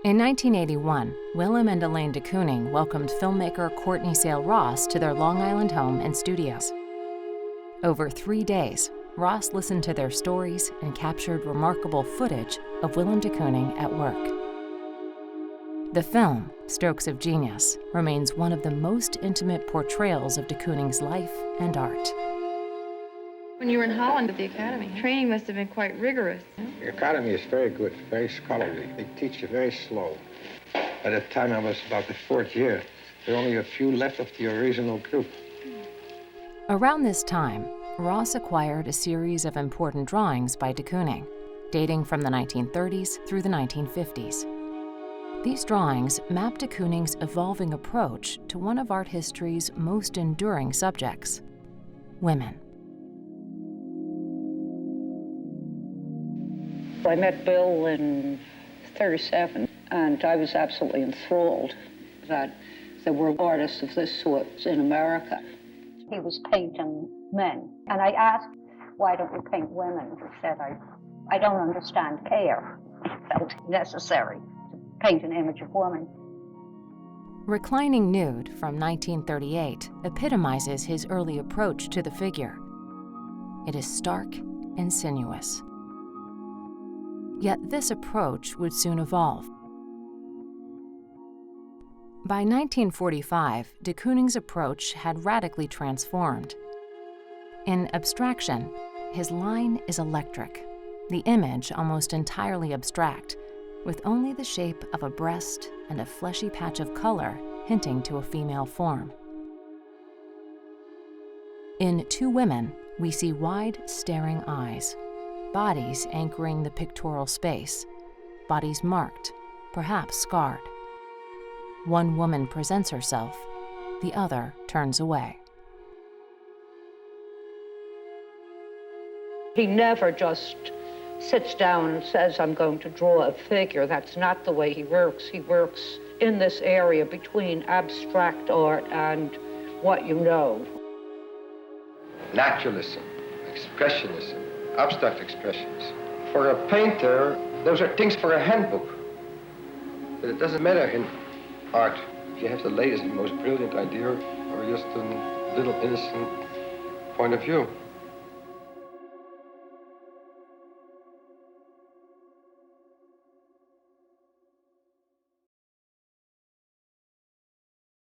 In 1981, Willem and Elaine de Kooning welcomed filmmaker Courtney Sale Ross to their Long Island home and studios. Over 3 days, Ross listened to their stories and captured remarkable footage of Willem de Kooning at work. The film, Strokes of Genius, remains one of the most intimate portrayals of de Kooning's life and art. When you were in Holland at the academy, training must have been quite rigorous. The academy is very good, very scholarly. They teach you very slow. By the time I was about the 4th year, there were only a few left of the original group. Around this time, Ross acquired a series of important drawings by de Kooning, dating from the 1930s through the 1950s. These drawings map de Kooning's evolving approach to one of art history's most enduring subjects: women. I met Bill in '37, and I was absolutely enthralled that there were artists of this sort in America. He was painting men, and I asked, why don't you paint women? He said, I don't understand care. It felt necessary to paint an image of woman. Reclining Nude from 1938 epitomizes his early approach to the figure. It is stark and sinuous. Yet this approach would soon evolve. By 1945, de Kooning's approach had radically transformed. In abstraction, his line is electric, the image almost entirely abstract, with only the shape of a breast and a fleshy patch of color hinting to a female form. In Two Women, we see wide, staring eyes, bodies anchoring the pictorial space, bodies marked, perhaps scarred. One woman presents herself, the other turns away. He never just sits down and says, I'm going to draw a figure. That's not the way he works. He works in this area between abstract art and what you know. Naturalism, expressionism, abstract expressions. For a painter, those are things for a handbook. But it doesn't matter in art if you have the latest and most brilliant idea or just a little innocent point of view.